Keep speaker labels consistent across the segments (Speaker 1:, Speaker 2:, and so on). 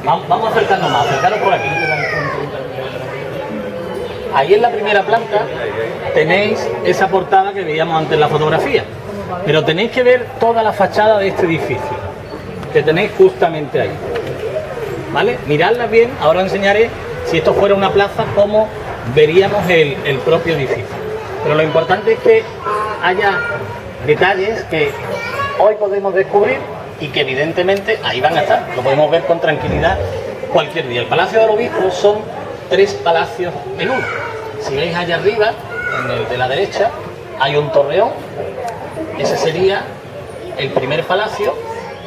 Speaker 1: Vamos a acercarnos más, acercaros por aquí. Ahí en la primera planta tenéis esa portada que veíamos antes en la fotografía, pero tenéis que ver toda la fachada de este edificio, que tenéis justamente ahí. ¿Vale? Miradla bien, ahora os enseñaré, si esto fuera una plaza, cómo veríamos el propio edificio. Pero lo importante es que haya detalles que hoy podemos descubrir y que evidentemente ahí van a estar, lo podemos ver con tranquilidad cualquier día. El Palacio del Obispo son 3 palacios en uno. Si veis allá arriba, en el de la derecha, hay un torreón, ese sería el primer palacio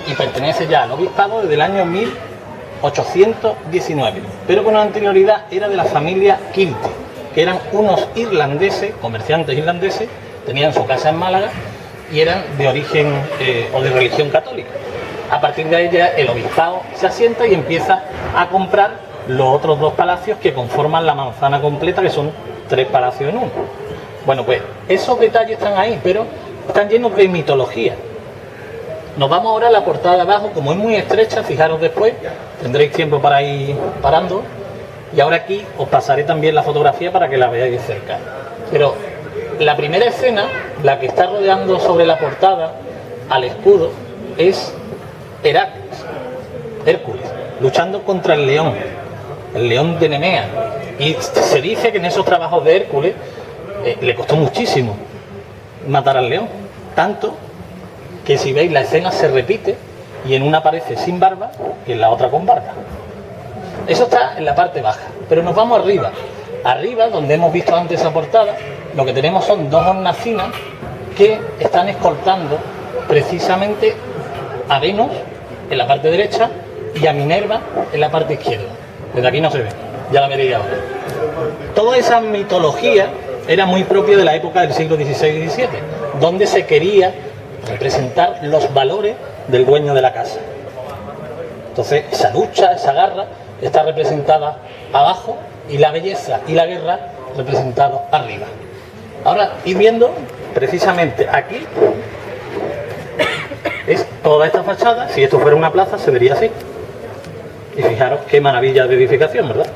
Speaker 1: y pertenece ya al obispado desde el año 1819, pero con anterioridad era de la familia Quinte, que eran unos irlandeses, comerciantes irlandeses, tenían su casa en Málaga y eran de origen o de religión católica. A partir de ahí ya el obispado se asienta y empieza a comprar los otros 2 palacios que conforman la manzana completa, que son 3 palacios en uno. Bueno, pues esos detalles están ahí, pero están llenos de mitología. Nos vamos ahora a la portada de abajo, como es muy estrecha, fijaros después, tendréis tiempo para ir parando. Y ahora aquí os pasaré también la fotografía para que la veáis de cerca. Pero la primera escena, la que está rodeando sobre la portada al escudo, es Heracles, Hércules, luchando contra el león de Nemea. Y se dice que en esos trabajos de Hércules le costó muchísimo matar al león, tanto que si veis la escena se repite y en una aparece sin barba y en la otra con barba. Eso está en la parte baja, pero nos vamos arriba. Arriba, donde hemos visto antes esa portada, lo que tenemos son 2 hornacinas que están escoltando precisamente a Venus en la parte derecha y a Minerva en la parte izquierda. Desde aquí no se ve, ya la veréis ahora. Toda esa mitología era muy propia de la época del siglo XVI y XVII, donde se quería representar los valores del dueño de la casa. Entonces, esa lucha, esa garra, está representada abajo y la belleza y la guerra representados arriba. Ahora, ir viendo, precisamente aquí, es toda esta fachada. Si esto fuera una plaza, se vería así. Y fijaros qué maravilla de edificación, ¿verdad?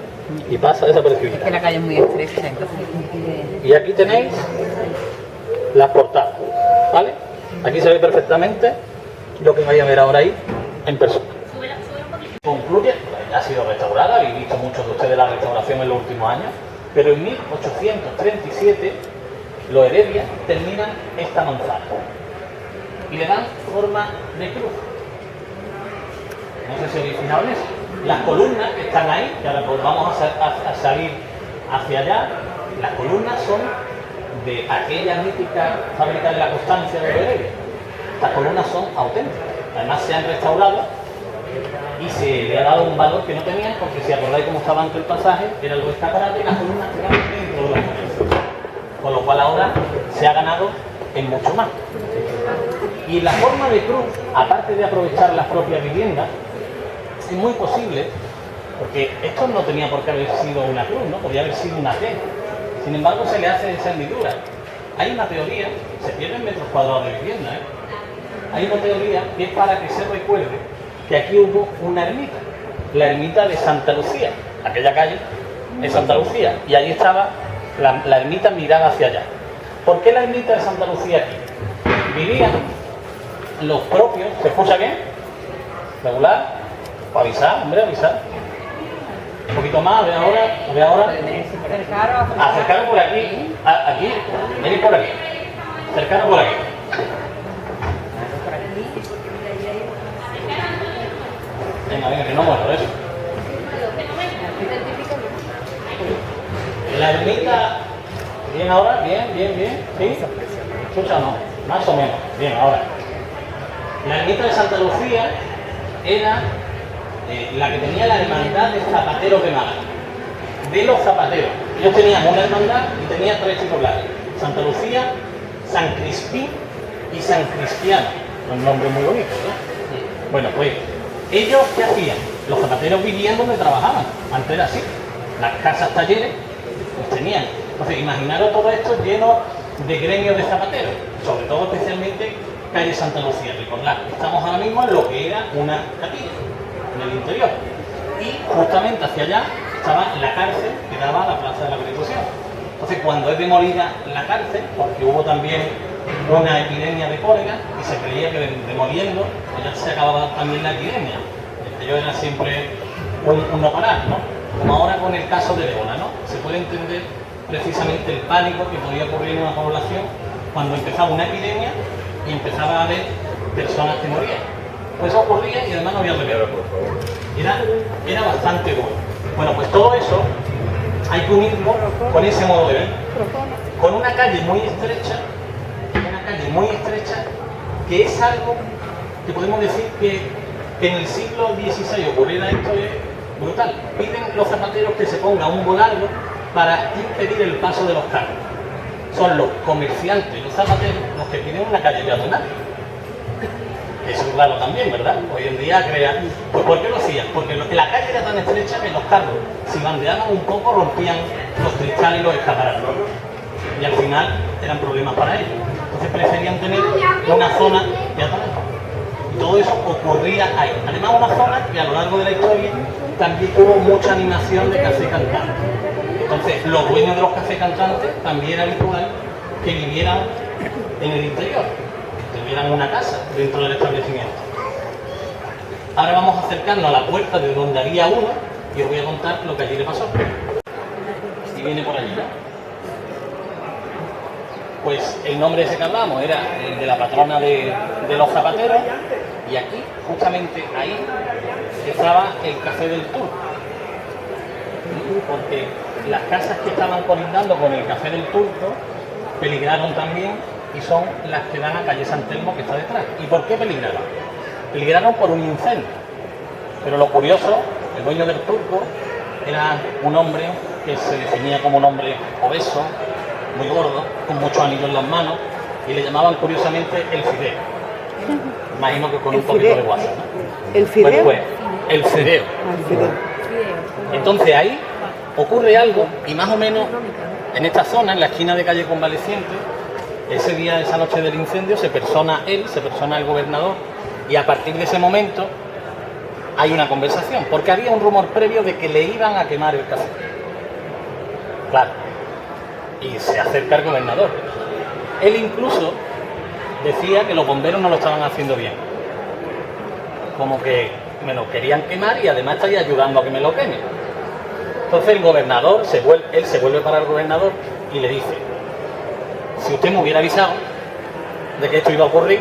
Speaker 1: Y pasa desapercibida.
Speaker 2: Es que la calle es muy estrecha, entonces...
Speaker 1: Y aquí tenéis las portadas, ¿vale? Aquí se ve perfectamente lo que vais a ver ahora ahí en persona. Concluye, ha sido restaurada, habéis visto muchos de ustedes la restauración en los últimos años, pero en 1837 los Heredia terminan esta manzana y le dan forma de cruz. No sé si habéis fijado en eso. Las columnas que están ahí, que ahora pues vamos a salir hacia allá, las columnas son de aquella mítica fábrica de la Constancia de Heredia. Estas columnas son auténticas, además se han restaurado y se le ha dado un valor que no tenían, porque si acordáis cómo estaba antes el pasaje, era algo escaparate y las columnas quedaban dentro de la muralla. Con lo cual ahora se ha ganado en mucho más. Y la forma de cruz, aparte de aprovechar las propias viviendas, es muy posible, porque esto no tenía por qué haber sido una cruz, ¿no? Podría haber sido una T. Sin embargo, se le hace esa hendidura. Hay una teoría, se pierden metros cuadrados de vivienda, ¿eh? Hay una teoría que es para que se recuerde que aquí hubo una ermita, la ermita de Santa Lucía, aquella calle es Santa Lucía, y allí estaba la ermita mirada hacia allá. ¿Por qué la ermita de Santa Lucía aquí? Vivían los propios, ¿se escucha bien? ¿Regular? Avisar, hombre, avisar. Un poquito más, ve ahora. Acercaros por aquí, aquí, venid por aquí. Acercaros por aquí. Venga, que no muero eso. La ermita, bien ahora, bien, ¿sí? Escucha, no, más o menos, bien ahora. La ermita de Santa Lucía era la que tenía la hermandad de zapateros de Málaga, de los zapateros. Ellos tenían una hermandad y tenían 3 titulares: Santa Lucía, San Crispín y San Cristiano. Un nombre muy bonito, ¿no? Bueno, pues ellos, ¿qué hacían? Los zapateros vivían donde trabajaban. Antes era así. Las casas talleres pues tenían. Entonces, imaginaros todo esto lleno de gremios de zapateros, sobre todo especialmente calle Santa Lucía. Recordad, estamos ahora mismo en lo que era una capilla, en el interior. justamente hacia allá estaba la cárcel que daba a la Plaza de la Constitución. Entonces, cuando es demolida la cárcel, porque hubo también una epidemia de cólera y se creía que demoliendo pues ya se acababa también la epidemia. Ello era siempre un no parar, ¿no? Como ahora con el caso de ébola, ¿no? Se puede entender precisamente el pánico que podía ocurrir en una población cuando empezaba una epidemia y empezaba a haber personas que morían. Pues eso ocurría y además no había remedio. Era bastante duro. Bueno, pues todo eso hay que unirlo con ese modo de ver. Con una calle muy estrecha, que es algo que podemos decir que en el siglo XVI ocurriera esto es brutal. Piden los zapateros que se ponga un volardo para impedir el paso de los carros. Son los comerciantes, los zapateros, los que piden una calle peatonal. Eso es raro también, ¿verdad? Hoy en día crean... Pues ¿por qué lo hacían? Porque la calle era tan estrecha que los carros, si bandeaban un poco, rompían los cristales y los escaparates. Y al final eran problemas para ellos. Entonces preferían tener una zona peatonal. Y todo eso ocurría ahí. Además, una zona que a lo largo de la historia también hubo mucha animación de café cantante. Entonces, los dueños de los cafés cantantes también era habitual que vivieran en el interior. Tuvieran una casa dentro del establecimiento. Ahora vamos a acercarnos a la puerta de donde había uno y os voy a contar lo que allí le pasó. Y viene por allí, ¿no? Pues el nombre ese que hablábamos era el de la patrona de los zapateros y aquí, justamente ahí, estaba el Café del Turco. Porque las casas que estaban colindando con el Café del Turco peligraron también y son las que dan a calle San Telmo que está detrás. ¿Y por qué peligraron? Peligraron por un incendio. Pero lo curioso, el dueño del Turco era un hombre que se definía como un hombre obeso, muy gordo, con muchos anillos en las manos, y le llamaban curiosamente el Fideo. Imagino que con un poquito de guasa, ¿no?
Speaker 3: ¿El Fideo?
Speaker 1: Pues, el Fideo. Entonces ahí ocurre algo, y más o menos en esta zona, en la esquina de calle Convaleciente, ese día, esa noche del incendio, se persona el gobernador, y a partir de ese momento hay una conversación, porque había un rumor previo de que le iban a quemar el café. Claro. Y se acerca el gobernador. Él incluso decía que los bomberos no lo estaban haciendo bien. Como que me lo querían quemar y además estaría ayudando a que me lo quemen. Entonces el gobernador, él se vuelve para el gobernador y le dice: si usted me hubiera avisado de que esto iba a ocurrir,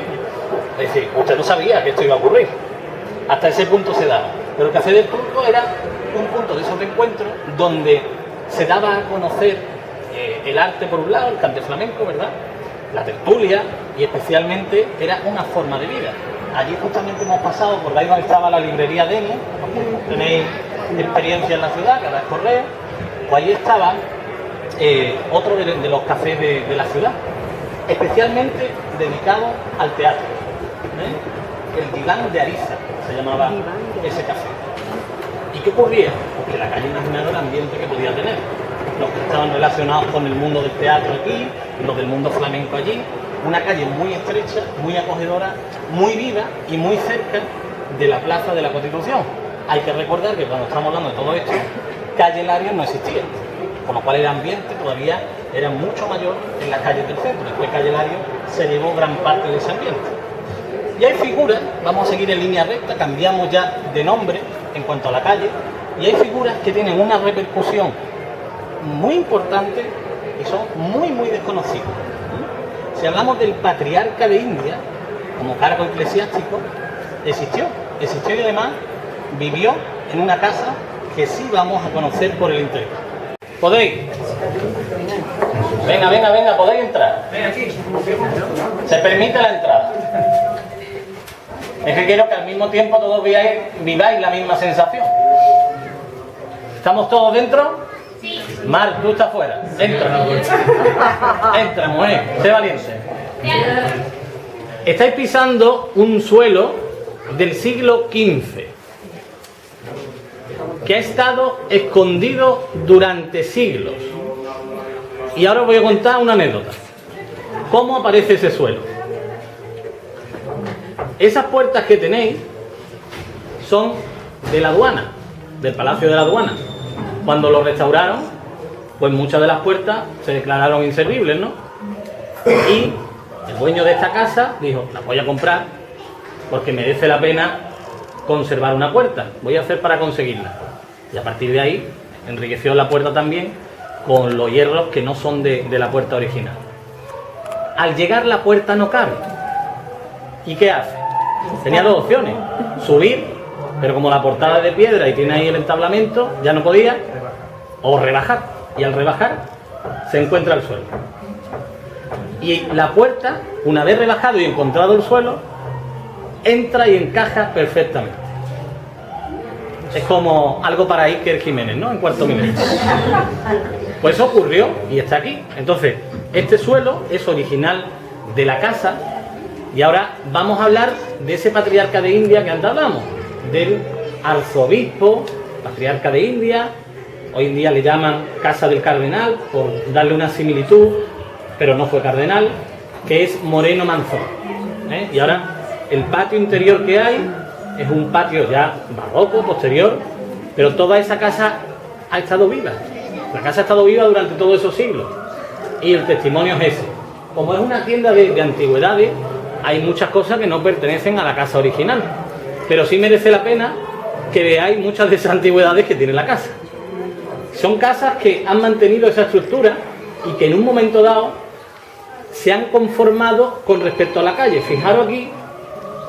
Speaker 1: es decir, usted no sabía que esto iba a ocurrir. Hasta ese punto se daba. Pero el Café del Turco era un punto de esos encuentros donde se daba a conocer el arte por un lado, el cante flamenco, ¿verdad? La tertulia, y especialmente era una forma de vida. Allí justamente hemos pasado por ahí donde estaba la librería Deni, tenéis experiencia en la ciudad, que ahora es Correo, pues allí estaba otro de los cafés de la ciudad, especialmente dedicado al teatro. El Diván de Ariza se llamaba ese café. ¿Y qué ocurría? Pues que la calle imaginaba el ambiente que podía tener. Los que estaban relacionados con el mundo del teatro aquí, los del mundo flamenco allí, una calle muy estrecha, muy acogedora, muy viva y muy cerca de la Plaza de la Constitución. Hay que recordar que cuando estamos hablando de todo esto, calle Larios no existía, con lo cual el ambiente todavía era mucho mayor en las calles del centro. Después calle Larios se llevó gran parte de ese ambiente. Y hay figuras, vamos a seguir en línea recta, cambiamos ya de nombre en cuanto a la calle, y hay figuras que tienen una repercusión muy importante y son muy desconocidas. Si hablamos del patriarca de India como cargo eclesiástico, existió y además vivió en una casa que sí vamos a conocer por el interior. ¿Podéis? Venga, podéis entrar. Se permite la entrada. Es que quiero que al mismo tiempo todos viváis la misma sensación. ¿Estamos todos dentro? Sí. Mar, tú estás fuera. Entra, mujer. Sé valiente. Estáis pisando un suelo del siglo XV que ha estado escondido durante siglos. Y ahora os voy a contar una anécdota. ¿Cómo aparece ese suelo? Esas puertas que tenéis son de la aduana. del Palacio de la Aduana. Cuando lo restauraron, pues muchas de las puertas se declararon inservibles, ¿no? Y el dueño de esta casa dijo, la voy a comprar porque merece la pena conservar una puerta. Voy a hacer para conseguirla. Y a partir de ahí enriqueció la puerta también con los hierros que no son de la puerta original. Al llegar la puerta no cabe. ¿Y qué hace? Tenía dos opciones. Subir, pero como la portada es de piedra y tiene ahí el entablamento, ya no podía. O rebajar. Y al rebajar se encuentra el suelo. Y la puerta, una vez rebajado y encontrado el suelo, entra y encaja perfectamente. Es como algo para Iker Jiménez, ¿no? En Cuarto Milenio. Pues eso ocurrió y está aquí. Entonces, este suelo es original de la casa. Y ahora vamos a hablar de ese patriarca de India que antes hablamos, del arzobispo, patriarca de India. Hoy en día le llaman Casa del Cardenal, por darle una similitud, pero no fue cardenal, que es Moreno Manzón. Y ahora, el patio interior que hay es un patio ya barroco, posterior, pero toda esa casa ha estado viva. La casa ha estado viva durante todos esos siglos. Y el testimonio es ese. Como es una tienda de antigüedades, hay muchas cosas que no pertenecen a la casa original. Pero sí merece la pena que veáis muchas de esas antigüedades que tiene la casa. Son casas que han mantenido esa estructura y que en un momento dado se han conformado con respecto a la calle. Fijaros aquí,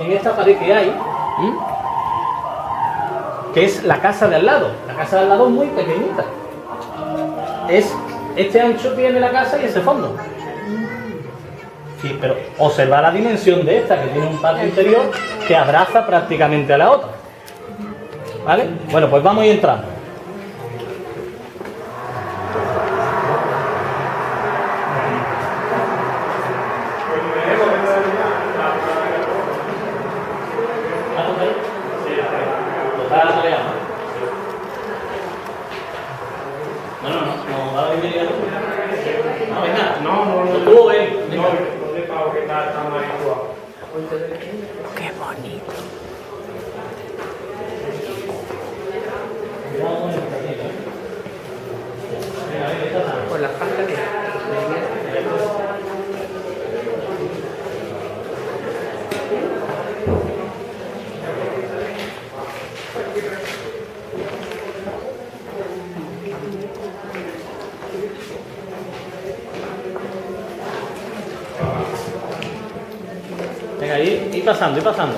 Speaker 1: en esta pared que hay, que es la casa de al lado. La casa de al lado es muy pequeñita. Este ancho tiene la casa y ese fondo. Sí, pero observa la dimensión de esta, que tiene un patio interior que abraza prácticamente a la otra. ¿Vale? Bueno, pues vamos a ir entrando.
Speaker 2: Qué bonito. Por la falta de
Speaker 1: Venga, ir pasando, ir pasando.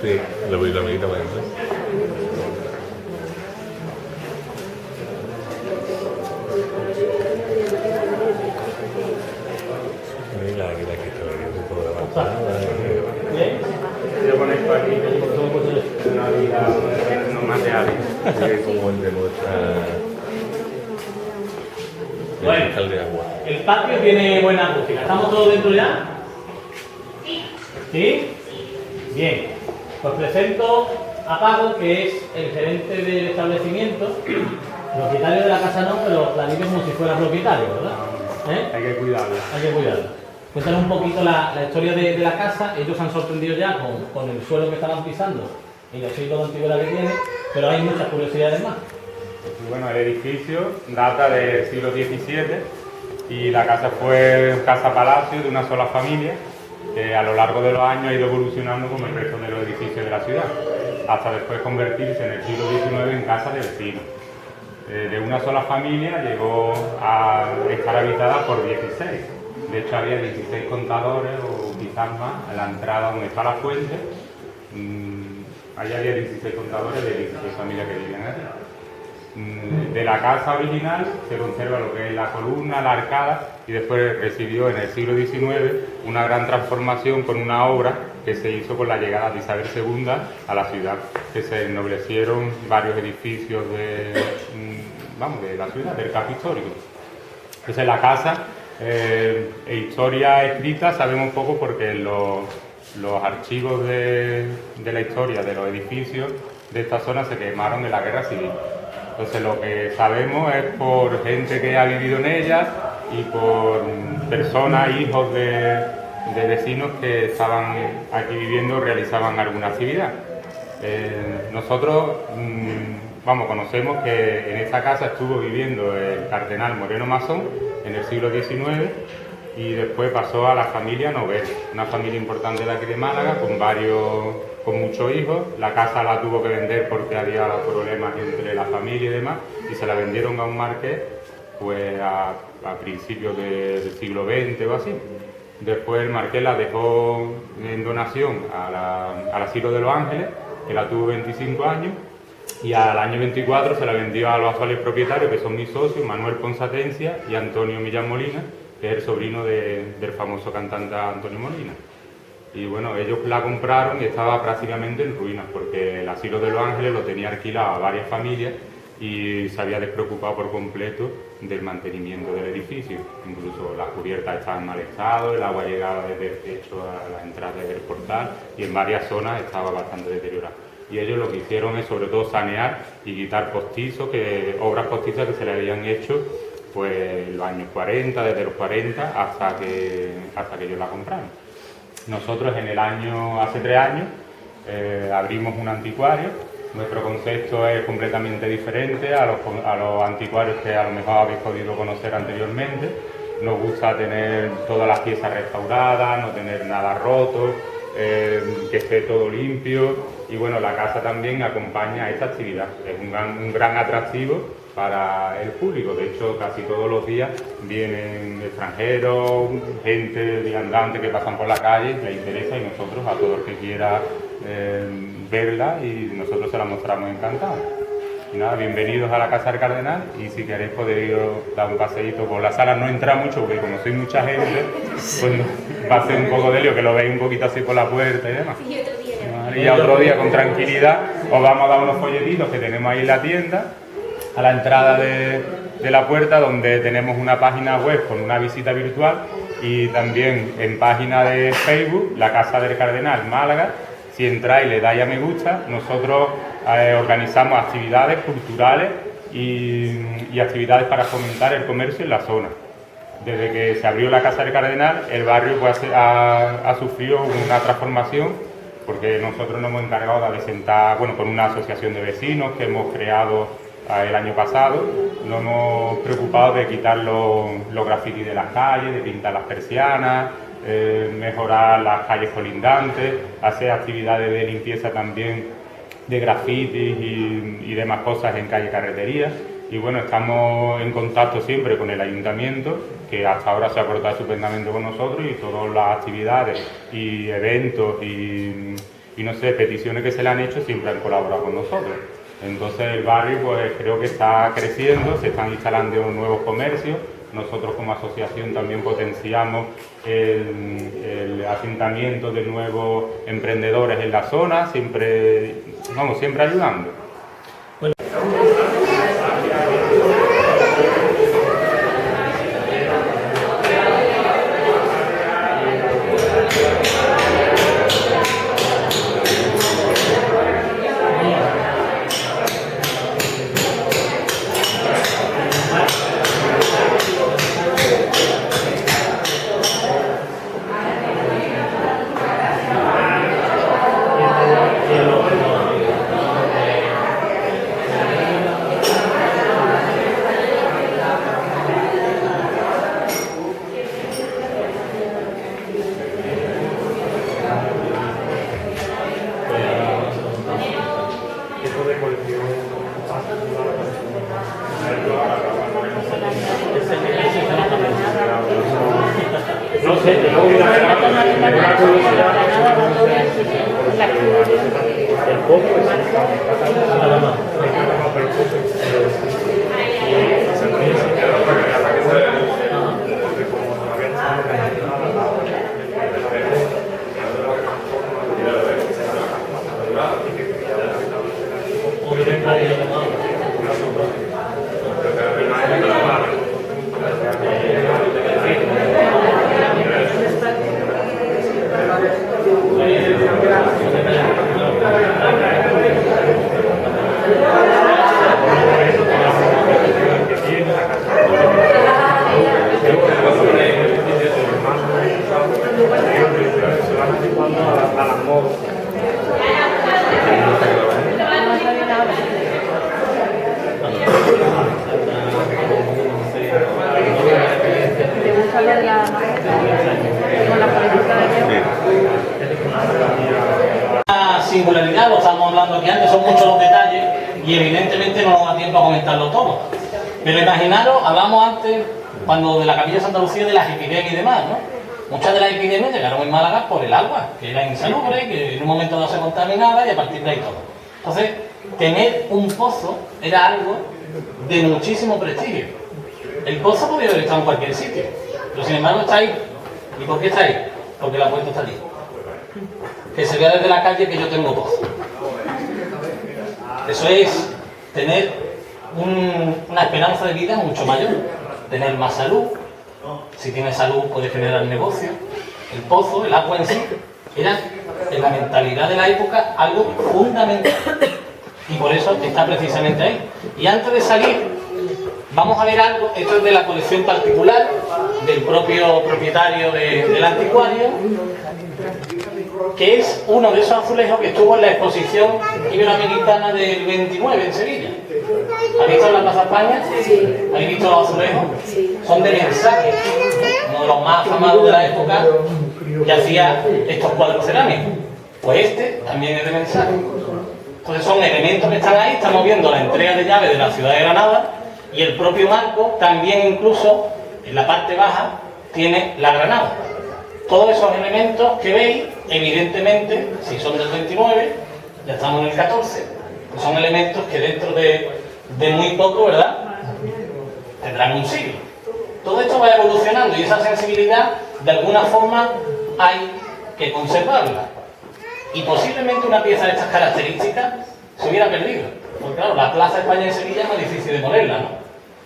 Speaker 3: Sí, la amiguita para entrar. Mira, aquí la que está viendo todo la pantalla.
Speaker 1: ¿Bien?
Speaker 4: Yo con esto aquí una vida no más de algo.
Speaker 3: Sí, como el de nuestra.
Speaker 1: Bueno,
Speaker 3: cristal de agua.
Speaker 1: el patio tiene buena acústica. ¿Estamos todos dentro ya? ¿Sí? Bien. Pues presento a Paco, que es el gerente del establecimiento. Propietario de la casa no, pero la vive como si fuera propietario, ¿verdad?
Speaker 4: Hay que cuidarla.
Speaker 1: Hay que cuidarla. Cuéntanos un poquito la historia de la casa. Ellos se han sorprendido ya con el suelo que estaban pisando y los siglos de antigüedad que tiene, pero hay muchas curiosidades más.
Speaker 4: Y bueno, el edificio data del siglo XVII y la casa fue casa palacio de una sola familia que a lo largo de los años ha ido evolucionando como el resto de los edificios de la ciudad, hasta después convertirse en el siglo XIX en casa de vecinos. De una sola familia llegó a estar habitada por 16. De hecho había 16 contadores o quizás más a la entrada donde está la fuente. Allí había 16 contadores de 16 familias que vivían allí. De la casa original se conserva lo que es la columna, la arcada, y después recibió en el siglo XIX una gran transformación con una obra que se hizo con la llegada de Isabel II a la ciudad, que se ennoblecieron varios edificios de la ciudad, del casco histórico. Entonces la casa, historia escrita sabemos poco porque los archivos de la historia de los edificios de esta zona se quemaron en la guerra civil. Entonces lo que sabemos es por gente que ha vivido en ellas y por personas, hijos de vecinos que estaban aquí viviendo, realizaban alguna actividad. Nosotros conocemos que en esta casa estuvo viviendo el cardenal Moreno Masón en el siglo XIX y después pasó a la familia Noguer, una familia importante de aquí de Málaga con muchos hijos. La casa la tuvo que vender porque había problemas entre la familia y demás, y se la vendieron a un marqués pues a principios del siglo XX o así. Después el marqués la dejó en donación al Asilo de los Ángeles, que la tuvo 25 años, y al año 24 se la vendió a los actuales propietarios, que son mis socios, Manuel Ponsatencia y Antonio Millán Molina, que es el sobrino del famoso cantante Antonio Molina. Y bueno, ellos la compraron y estaba prácticamente en ruinas, porque el Asilo de los Ángeles lo tenía alquilado a varias familias y se había despreocupado por completo del mantenimiento del edificio. Incluso las cubiertas estaban en mal estado, el agua llegaba desde el techo a la entrada del portal y en varias zonas estaba bastante deteriorado. Y ellos lo que hicieron es sobre todo sanear y quitar postizos, obras postizas que se le habían hecho pues en los años 40, desde los 40 hasta que ellos la compraron. Nosotros hace 3 años, abrimos un anticuario. Nuestro concepto es completamente diferente a los anticuarios que a lo mejor habéis podido conocer anteriormente. Nos gusta tener todas las piezas restauradas, no tener nada roto, que esté todo limpio. Y bueno, la casa también acompaña a esta actividad. Es un gran atractivo para el público. De hecho, casi todos los días vienen extranjeros, gente viandante que pasan por la calle, les interesa, y nosotros, a todo el que quiera verla, y nosotros se la mostramos encantados. Y nada, bienvenidos a la Casa del Cardenal, y si queréis podéis dar un paseíto por la sala. No entra mucho porque como soy mucha gente, pues va a ser un poco de lío, que lo veis un poquito así por la puerta y demás. Y ya otro día con tranquilidad os vamos a dar unos folletitos que tenemos ahí en la tienda, a la entrada de la puerta, donde tenemos una página web con una visita virtual, y también en página de Facebook, la Casa del Cardenal Málaga. Si entráis y le dais a me gusta, nosotros organizamos actividades culturales y actividades para fomentar el comercio en la zona. Desde que se abrió la Casa del Cardenal, el barrio pues, ha sufrido una transformación, porque nosotros nos hemos encargado de adecentar, con una asociación de vecinos que hemos creado el año pasado. Nos hemos preocupado de quitar los grafitis de las calles, de pintar las persianas, mejorar las calles colindantes, hacer actividades de limpieza también de grafitis y demás cosas en calle Carretería. Y bueno, estamos en contacto siempre con el ayuntamiento, que hasta ahora se ha portado estupendamente con nosotros, y todas las actividades y eventos y no sé, peticiones que se le han hecho siempre han colaborado con nosotros. Entonces el barrio pues creo que está creciendo, se están instalando nuevos comercios. Nosotros como asociación también potenciamos el asentamiento de nuevos emprendedores en la zona, siempre ayudando.
Speaker 1: No sé, el poco es nada más.
Speaker 5: Gracias.
Speaker 1: Una singularidad, lo estábamos hablando aquí antes, son muchos los detalles y evidentemente no nos da tiempo a comentarlo todo. Pero imaginaros, hablamos antes, cuando de la Capilla de Santa Lucía, de las epidemias y demás, ¿no? Muchas de las epidemias llegaron en Málaga por el agua, que era insalubre, que en un momento dado se contaminaba y a partir de ahí todo. Entonces, tener un pozo era algo de muchísimo prestigio. El pozo podía haber estado en cualquier sitio, pero sin embargo está ahí. ¿Y por qué está ahí? Porque la puerta está allí. Que se vea desde la calle que yo tengo pozo. Eso es tener una esperanza de vida mucho mayor, tener más salud. Si tienes salud puedes generar negocio. El pozo, el agua en sí, era en la mentalidad de la época algo fundamental y por eso está precisamente ahí. Y antes de salir vamos a ver algo. Esto es de la colección particular del propio propietario del anticuario, que es uno de esos azulejos que estuvo en la exposición iberoamericana del 29 en Sevilla. ¿Habéis visto la Plaza España? Sí. ¿Habéis visto los azulejos? Sí. Son de mensajes, uno de los más afamados de la época, que hacía estos cuadros cerámicos. Pues este también es de mensajes. Entonces son elementos que están ahí. Estamos viendo la entrega de llave de la ciudad de Granada y el propio marco también, incluso en la parte baja, tiene la granada. Todos esos elementos que veis, evidentemente, si son del 29, ya estamos en el 14, pues son elementos que dentro de muy poco, ¿verdad?, tendrán un siglo. Todo esto va evolucionando y esa sensibilidad, de alguna forma, hay que conservarla. Y posiblemente una pieza de estas características se hubiera perdido. Porque claro, la Plaza España en Sevilla es más difícil de ponerla, ¿no?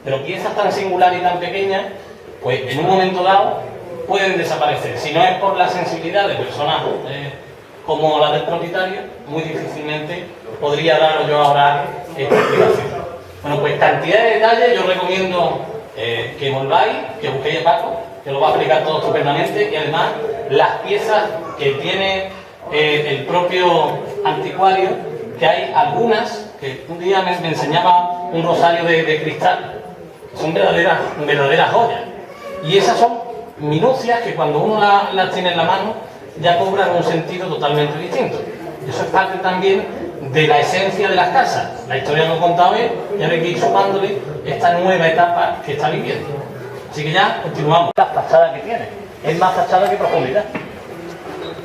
Speaker 1: Pero piezas tan singulares y tan pequeñas, pues en un momento dado pueden desaparecer. Si no es por la sensibilidad de personas como la del propietario, muy difícilmente podría daros yo ahora esta explicación. Bueno, pues cantidad de detalles. Yo recomiendo que volváis, que busquéis a Paco, que lo va a explicar todo estupendamente, y además las piezas que tiene el propio anticuario, que hay algunas que un día me enseñaba un rosario de cristal, que son verdaderas joyas, y esas son minucias que cuando uno las tiene en la mano ya cobran un sentido totalmente distinto. Eso es parte también de la esencia de las casas. La historia que he contado es, ya hay que ir sumándole esta nueva etapa que está viviendo. Así que ya continuamos. La fachada que tiene es más fachada que profundidad,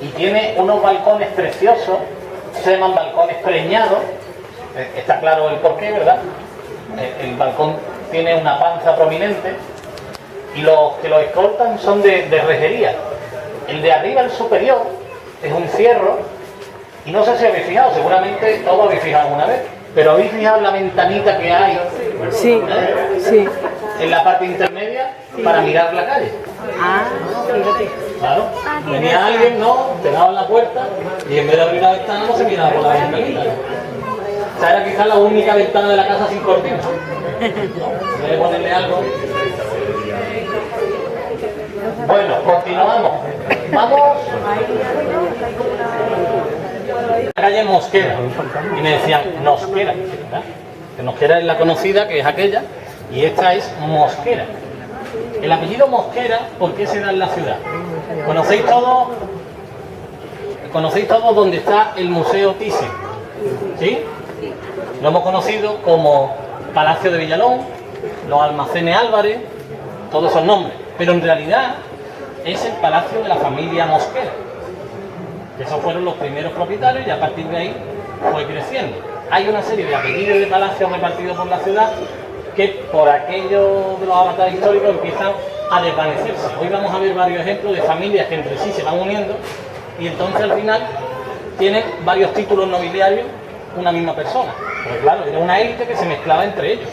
Speaker 1: y tiene unos balcones preciosos, se llaman balcones preñados. Está claro el porqué, ¿verdad? El balcón tiene una panza prominente y los que lo escoltan son de rejería. El de arriba, el superior, es un cierro, y no sé si habéis fijado, seguramente todos habéis fijado alguna vez, pero habéis fijado la ventanita que hay,
Speaker 2: Sí, sí.
Speaker 1: en la parte intermedia para mirar la calle.
Speaker 2: Ah, fíjate.
Speaker 1: Claro, venía alguien, no, pegaba en la puerta y en vez de abrir la ventana no se miraba por la ventanita. O sea, era quizás la única ventana de la casa sin cortina. ¿No? En vez de ponerle algo. Bueno, continuamos. Vamos. La calle Mosquera. Y me decían, Nosquera, ¿verdad? Que Nosquera es la conocida, que es aquella, y esta es Mosquera. El apellido Mosquera, ¿por qué se da en la ciudad? ¿Conocéis todos dónde está el Museo Thyssen? ¿Sí? Lo hemos conocido como Palacio de Villalón, los Almacenes Álvarez, todos esos nombres. Pero en realidad es el palacio de la familia Mosquera. Esos fueron los primeros propietarios y a partir de ahí fue creciendo. Hay una serie de apellidos de palacios repartidos por la ciudad que por aquello de los avatares históricos empiezan a desvanecerse. Hoy vamos a ver varios ejemplos de familias que entre sí se van uniendo y entonces al final tienen varios títulos nobiliarios una misma persona. Porque claro, era una élite que se mezclaba entre ellos.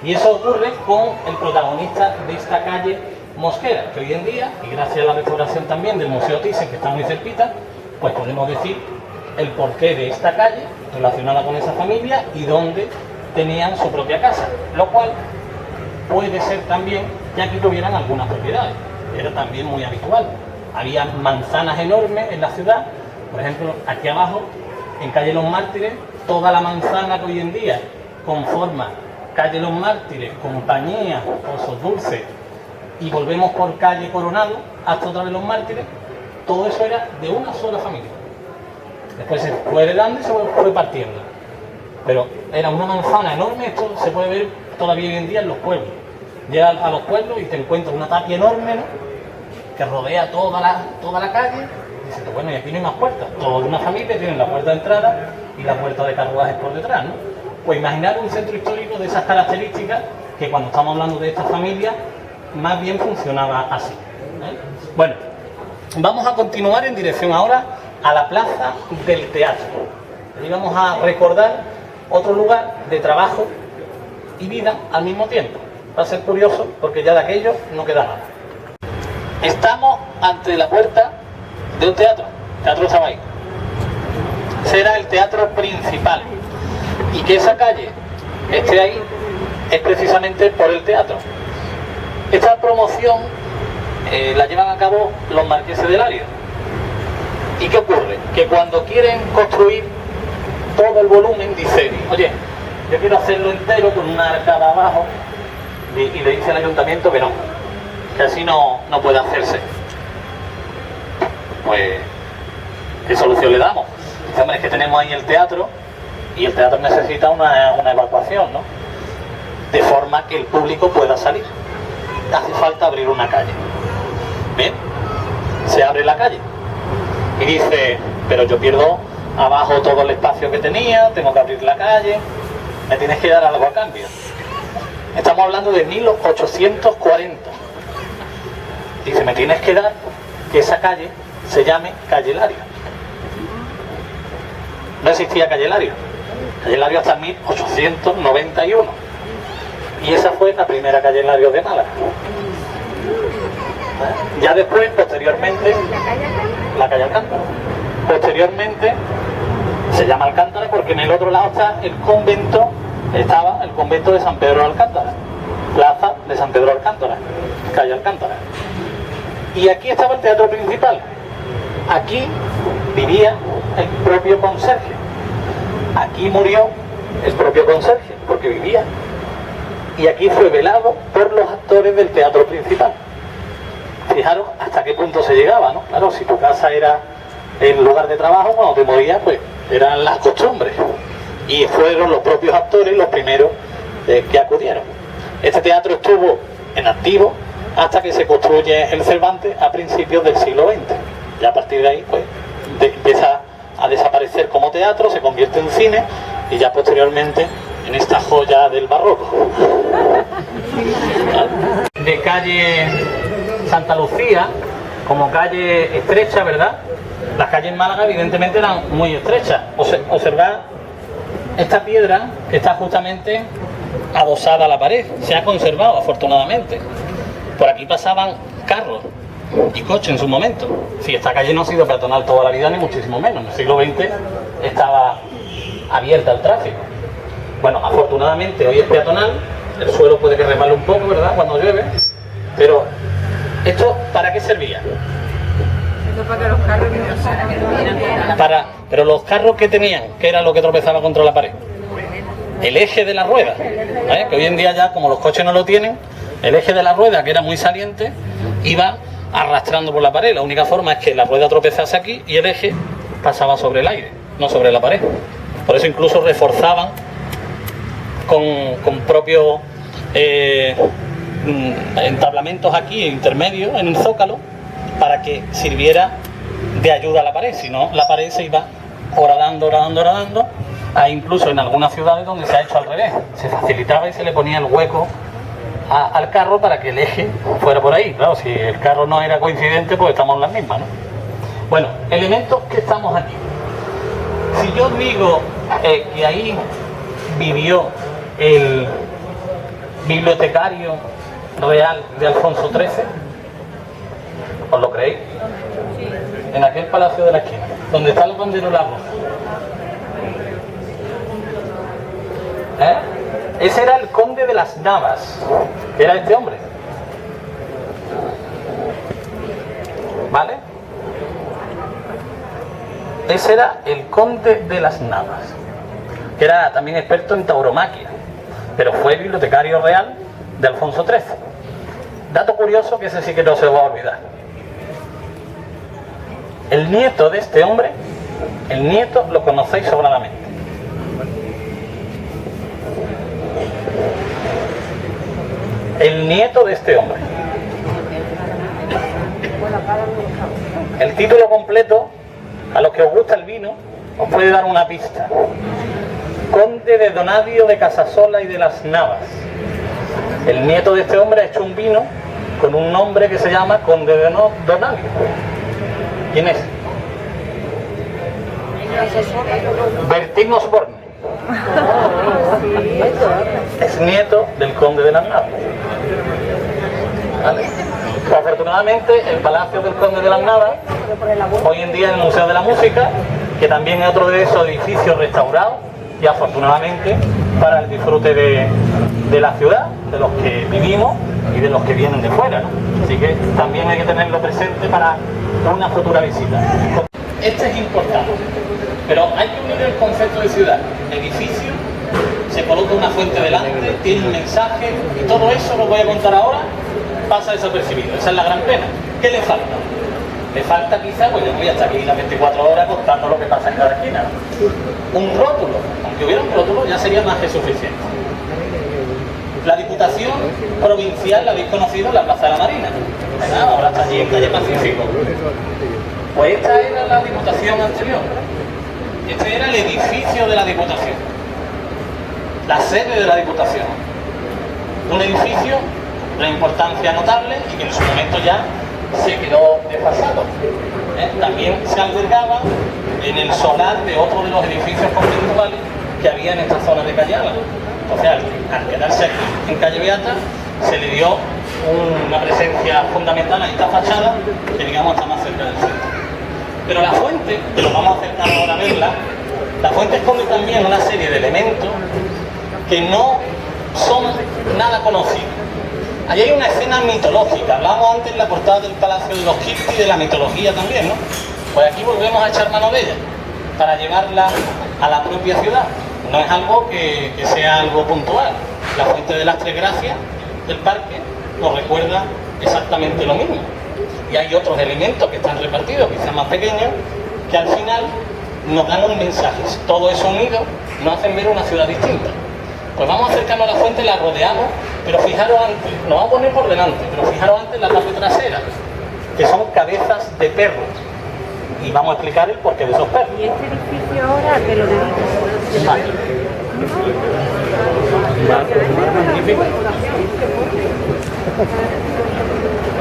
Speaker 1: Y eso ocurre con el protagonista de esta calle Mosquera, que hoy en día, y gracias a la restauración también del Museo Thyssen, que está muy cerquita, pues podemos decir el porqué de esta calle relacionada con esa familia y dónde tenían su propia casa, lo cual puede ser también que aquí tuvieran algunas propiedades. Era también muy habitual. Había manzanas enormes en la ciudad, por ejemplo, aquí abajo, en calle Los Mártires, toda la manzana que hoy en día conforma calle Los Mártires, Compañía, Pozos Dulces, y volvemos por calle Coronado hasta otra vez Los Mártires, todo eso era de una sola familia. Después se fue heredando y se fue partiendo. Pero era una manzana enorme, esto se puede ver todavía hoy en día en los pueblos. Llegas a los pueblos y te encuentras una tapia enorme, ¿no?, que rodea toda la calle. Y dices, bueno, y aquí no hay más puertas. Toda una familia tiene la puerta de entrada y la puerta de carruajes por detrás, ¿no? Pues imaginar un centro histórico de esas características, que cuando estamos hablando de esta familia, más bien funcionaba así, ¿eh? Bueno, vamos a continuar en dirección ahora a la plaza del teatro. Y vamos a recordar otro lugar de trabajo y vida al mismo tiempo. Va a ser curioso porque ya de aquello no queda nada. Estamos ante la puerta de un teatro. El teatro estaba ahí. Será el teatro principal. Y que esa calle esté ahí es precisamente por el teatro. Esta promoción la llevan a cabo los marqueses de Lario. ¿Y qué ocurre? Que cuando quieren construir todo el volumen, dicen, oye, yo quiero hacerlo entero con una arcada abajo, y le dice al ayuntamiento que no, que así no puede hacerse. Pues, ¿qué solución le damos? Dice, hombre, es que tenemos ahí el teatro, y el teatro necesita una evacuación, ¿no?, de forma que el público pueda salir. Hace falta abrir una calle. Bien, se abre la calle y dice, pero yo pierdo abajo todo el espacio que tenía, tengo que abrir la calle, me tienes que dar algo a cambio. Estamos hablando de 1840. Dice, me tienes que dar que esa calle se llame Calle Lario. No existía Calle Lario. Calle Lario hasta 1891. Y esa fue la primera Calle Lario de Málaga. Ya después, posteriormente, la calle Alcántara. Posteriormente se llama Alcántara porque en el otro lado está el convento, estaba el convento de San Pedro de Alcántara, plaza de San Pedro de Alcántara, calle Alcántara. Y aquí estaba el teatro principal. Aquí vivía el propio conserje. Aquí murió el propio conserje porque vivía. Y aquí fue velado por los actores del teatro principal. Fijaros hasta qué punto se llegaba, ¿no? Claro, si tu casa era el lugar de trabajo, cuando te morías, pues eran las costumbres. Y fueron los propios actores los primeros que acudieron. Este teatro estuvo en activo hasta que se construye el Cervantes a principios del siglo XX. Ya a partir de ahí, pues, empieza a desaparecer como teatro, se convierte en cine y ya posteriormente en esta joya del barroco. De calle Santa Lucía, como calle estrecha, ¿verdad? Las calles en Málaga evidentemente eran muy estrechas. Observad esta piedra que está justamente adosada a la pared. Se ha conservado, afortunadamente. Por aquí pasaban carros y coches en su momento. Si esta calle no ha sido peatonal toda la vida, ni muchísimo menos. En el siglo XX estaba abierta al tráfico. Bueno, afortunadamente hoy es peatonal. El suelo puede que resbale un poco, ¿verdad?, cuando llueve. Pero, ¿esto para qué servía?
Speaker 2: Eso para que los carros no se
Speaker 1: Pero los carros que tenían, ¿qué era lo que tropezaba contra la pared? El eje de la rueda, ¿eh? Que hoy en día ya, como los coches no lo tienen, el eje de la rueda, que era muy saliente, iba arrastrando por la pared. La única forma es que la rueda tropezase aquí y el eje pasaba sobre el aire, no sobre la pared. Por eso incluso reforzaban con propios entablamentos aquí intermedios en el zócalo para que sirviera de ayuda a la pared. Si no, la pared se iba horadando. Hay incluso en algunas ciudades donde se ha hecho al revés, se facilitaba y se le ponía el hueco al carro para que el eje fuera por ahí. Claro, si el carro no era coincidente, pues estamos en las mismas, ¿no? Bueno, elementos que estamos aquí. Si yo digo que ahí vivió el bibliotecario real de Alfonso XIII, ¿os lo creéis? En aquel palacio de la esquina, donde está el bandero largo. Ese era el conde de las Navas, que era este hombre. ¿Vale? Ese era el conde de las Navas, que era también experto en tauromaquia, pero fue bibliotecario real de Alfonso XIII. Dato curioso que ese sí que no se va a olvidar. El nieto de este hombre, el nieto lo conocéis sobradamente. El nieto de este hombre. El título completo, a los que os gusta el vino, os puede dar una pista. Conde de Donadio de Casasola y de las Navas. El nieto de este hombre ha hecho un vino con un nombre que se llama Conde de Donadio. ¿Quién es? Bertín Osborne. Es nieto del Conde de las Navas. ¿Vale? Afortunadamente, el Palacio del Conde de las Navas, hoy en día en el Museo de la Música, que también es otro de esos edificios restaurados, y afortunadamente para el disfrute de la ciudad, de los que vivimos y de los que vienen de fuera, ¿no? Así que también hay que tenerlo presente para una futura visita. Este es importante, pero hay que unir el concepto de ciudad. Edificio, se coloca una fuente delante, tiene un mensaje, y todo eso, lo voy a contar ahora, pasa desapercibido. Esa es la gran pena. ¿Qué le falta? Le falta quizá, pues yo voy hasta aquí las 24 horas contando lo que pasa en cada esquina, ¿no? Un rótulo. Aunque hubiera un rótulo ya sería más que suficiente. La Diputación Provincial la habéis conocido en la Plaza de la Marina, ¿verdad? Ahora está allí en Calle Pacífico. Pues esta era la Diputación anterior. Este era el edificio de la Diputación, la sede de la Diputación. Un edificio de importancia notable y que en su momento ya se quedó desfasado. También se albergaba en el solar de otro de los edificios conventuales que había en esta zona de Calle Álava. O sea, al quedarse aquí en Calle Beata, se le dio una presencia fundamental a esta fachada que, digamos, está más cerca del centro. Pero la fuente, que lo vamos a acercar ahora a verla, la fuente esconde también una serie de elementos que no son nada conocidos. Allí hay una escena mitológica. Hablamos antes en la portada del Palacio de los Kirti de la mitología también, ¿no? Pues aquí volvemos a echar mano de ella para llevarla a la propia ciudad. No es algo que sea algo puntual. La fuente de las Tres Gracias del parque nos recuerda exactamente lo mismo. Y hay otros elementos que están repartidos, quizás más pequeños, que al final nos dan un mensaje. Todo eso unido nos hacen ver una ciudad distinta. Pues vamos a acercarnos a la fuente, la rodeamos, pero fijaros antes, nos vamos a poner por delante, pero fijaros antes la parte trasera, que son cabezas de perros. Y vamos a explicar el porqué de esos perros.
Speaker 2: ¿Y este edificio ahora te lo dedicas?
Speaker 1: Vale. Magnífico.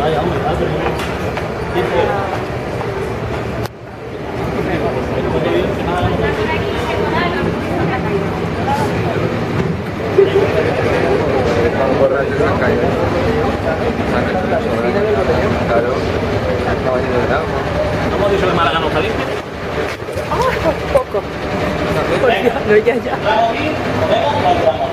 Speaker 1: Vaya, hombre, ¿cómo ha dicho que Málaga no está limpio?
Speaker 2: Poco. No, ya.
Speaker 1: ¿Vamos bien? ¿Podemos o no entramos?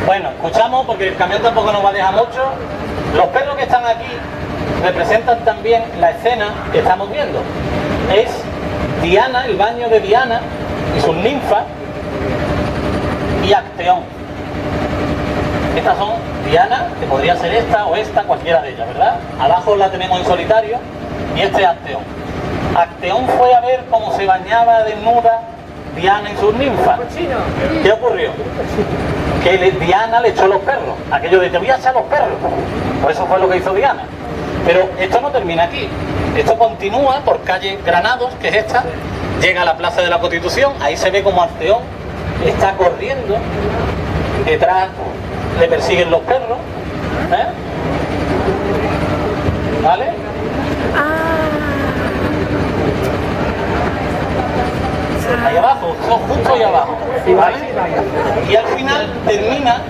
Speaker 1: Bueno, escuchamos porque el camión tampoco nos va a dejar mucho. Los perros que están aquí representan también la escena que estamos viendo. Es Diana, el baño de Diana y sus ninfas, y Acteón. Estas son Diana, que podría ser esta o esta, cualquiera de ellas, ¿verdad? Abajo la tenemos en solitario, y este es Acteón. Acteón fue a ver cómo se bañaba desnuda Diana y sus ninfas. ¿Qué ocurrió? Que Diana le echó los perros, aquello de te voy a echar los perros. Pues eso fue lo que hizo Diana. Pero esto no termina aquí, esto continúa por calle Granados, que es esta, llega a la Plaza de la Constitución, ahí se ve como Acteón está corriendo, detrás le persiguen los perros, ¿vale? Ahí abajo, justo ahí abajo, ¿vale? Y al final termina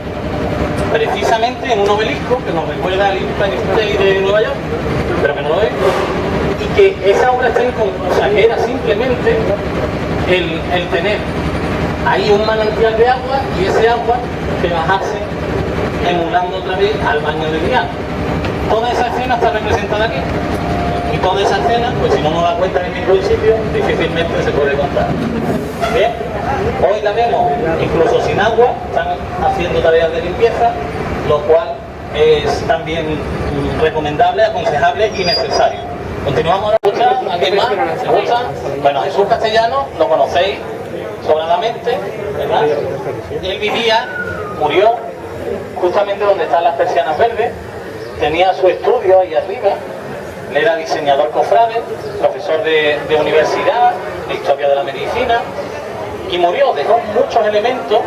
Speaker 1: precisamente en un obelisco que nos recuerda al Empire State de Nueva York, pero que no lo es, y que esa obra está inconclusa, que era simplemente el tener ahí un manantial de agua y ese agua que bajase emulando otra vez al baño de Diana. Toda esa escena está representada aquí. Y Y toda esa escena, pues si no nos da cuenta en ningún sitio, difícilmente se puede contar. Bien, hoy la vemos incluso sin agua, están haciendo tareas de limpieza, lo cual es también recomendable, aconsejable y necesario. Continuamos ahora. ¿Alguien más? ¿Se gusta? Bueno, Jesús Castellano, lo conocéis sobradamente, ¿verdad? Él vivía, murió justamente donde están las persianas verdes, tenía su estudio ahí arriba, él era diseñador cofrade, profesor de universidad, de historia de la medicina, y murió, dejó muchos elementos.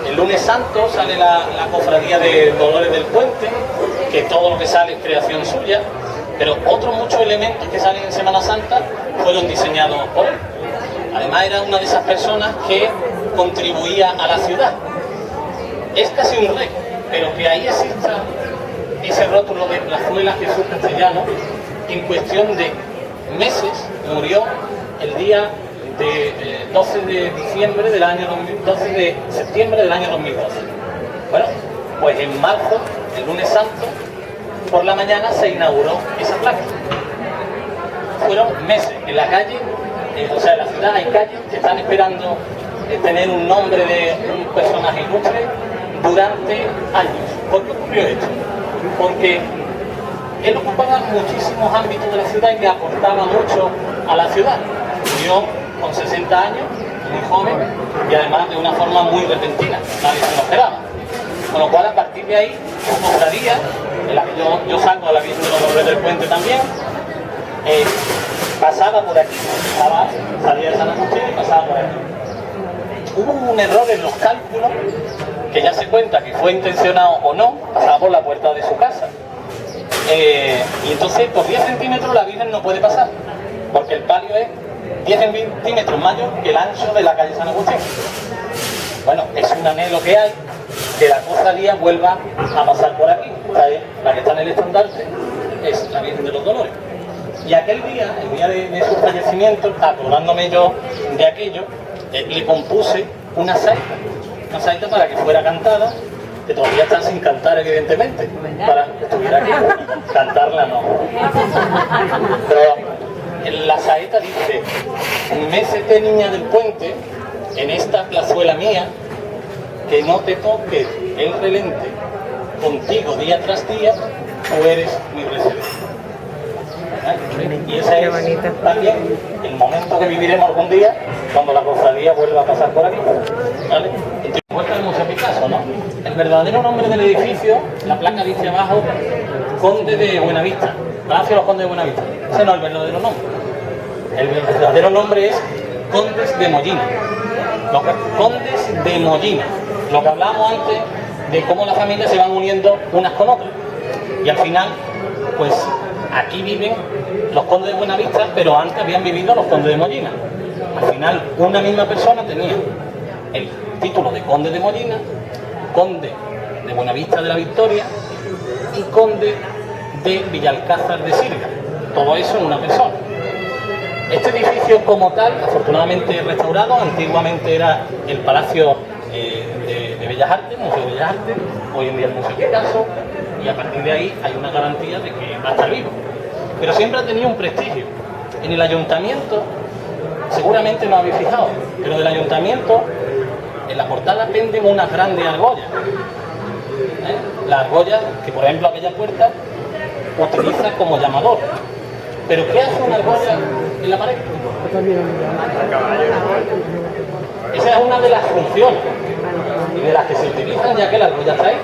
Speaker 1: El lunes santo sale la cofradía de Dolores del Puente, que todo lo que sale es creación suya, pero otros muchos elementos que salen en Semana Santa fueron diseñados por él. Además era una de esas personas que contribuía a la ciudad. Es casi un rey, pero que ahí exista ese rótulo de Plazuela Jesús Castellano, en cuestión de meses murió el día de 12 de diciembre del año 12 de septiembre del año 2012. Bueno, pues en marzo, el lunes santo, por la mañana se inauguró esa placa. Fueron meses en la calle, o sea, en la ciudad hay calles que están esperando tener un nombre de un personaje ilustre durante años. ¿Por qué ocurrió esto? Porque él ocupaba muchísimos ámbitos de la ciudad y le aportaba mucho a la ciudad. Murió con 60 años, muy joven, y además de una forma muy repentina, nadie se lo esperaba. Con lo cual, a partir de ahí, su cofradía, en la que yo salgo a la vista de los Dolores del Puente también, pasaba por aquí, salía de San Agustín y pasaba por aquí. Hubo un error en los cálculos, que ya se cuenta que fue intencionado o no, pasaba por la puerta de su casa. Y entonces, por 10 centímetros la Virgen no puede pasar, porque el palio es 10 centímetros mayor que el ancho de la calle San Agustín. Bueno, es un anhelo que hay, que la cofradía vuelva a pasar por aquí. La que está en el estandarte es la Virgen de los Dolores. Y aquel día, el día de su fallecimiento, acordándome yo de aquello, le compuse una saeta para que fuera cantada, que todavía están sin cantar, evidentemente, para que estuviera aquí. Cantarla no. Pero la saeta dice: mécete, niña del puente, en esta plazuela mía, que no te toque el relente, contigo día tras día, tú eres mi reserva. Y ese es también el momento que viviremos algún día cuando la cofradía vuelva a pasar por aquí, ¿vale? Entonces, vuelta al Museo Picasso, ¿no? El verdadero nombre del edificio, la placa dice abajo, Conde de Buenavista, Palacio de los Condes de Buenavista. Ese no es el verdadero nombre. El verdadero nombre es Condes de Mollina. Condes de Mollina. Lo que hablábamos antes de cómo las familias se van uniendo unas con otras. Y al final, pues aquí viven los condes de Buenavista, pero antes habían vivido los condes de Mollina. Al final, una misma persona tenía el título de conde de Mollina, conde de Buenavista de la Victoria y conde de Villalcázar de Sirga. Todo eso en una persona. Este edificio como tal, afortunadamente restaurado, antiguamente era el Palacio de Bellas Artes, Museo de Bellas Artes, hoy en día el Museo Picasso, y a partir de ahí hay una garantía de que va a estar vivo. Pero siempre ha tenido un prestigio. En el ayuntamiento, seguramente no habéis fijado, pero del ayuntamiento, en la portada penden unas grandes argollas. La argolla, que por ejemplo aquella puerta, utiliza como llamador. ¿Pero qué hace una argolla en la pared? Esa es una de las funciones y de las que se utilizan, ya que la argolla está ahí.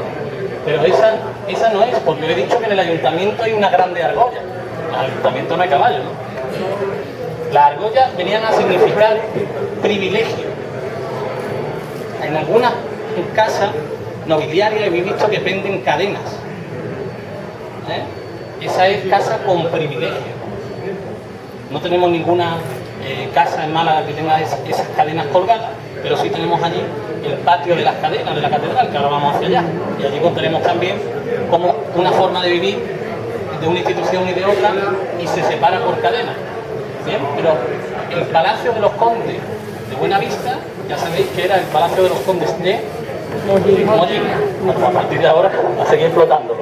Speaker 1: Pero esa no es, porque yo he dicho que en el ayuntamiento hay una grande argolla. En el ayuntamiento no hay caballo, ¿no? Las argollas venían a significar privilegio. En algunas casas nobiliarias he visto que penden cadenas. Esa es casa con privilegio. No tenemos ninguna casa en Málaga que tenga esas cadenas colgadas, pero sí tenemos allí el patio de las cadenas de la catedral, que ahora vamos hacia allá. Y allí contaremos también como una forma de vivir de una institución y de otra, y se separa por cadenas. Bien, pero el Palacio de los Condes de Buenavista, ya sabéis que era el Palacio de los Condes de Mollina. Bueno, a partir de ahora a seguir flotando.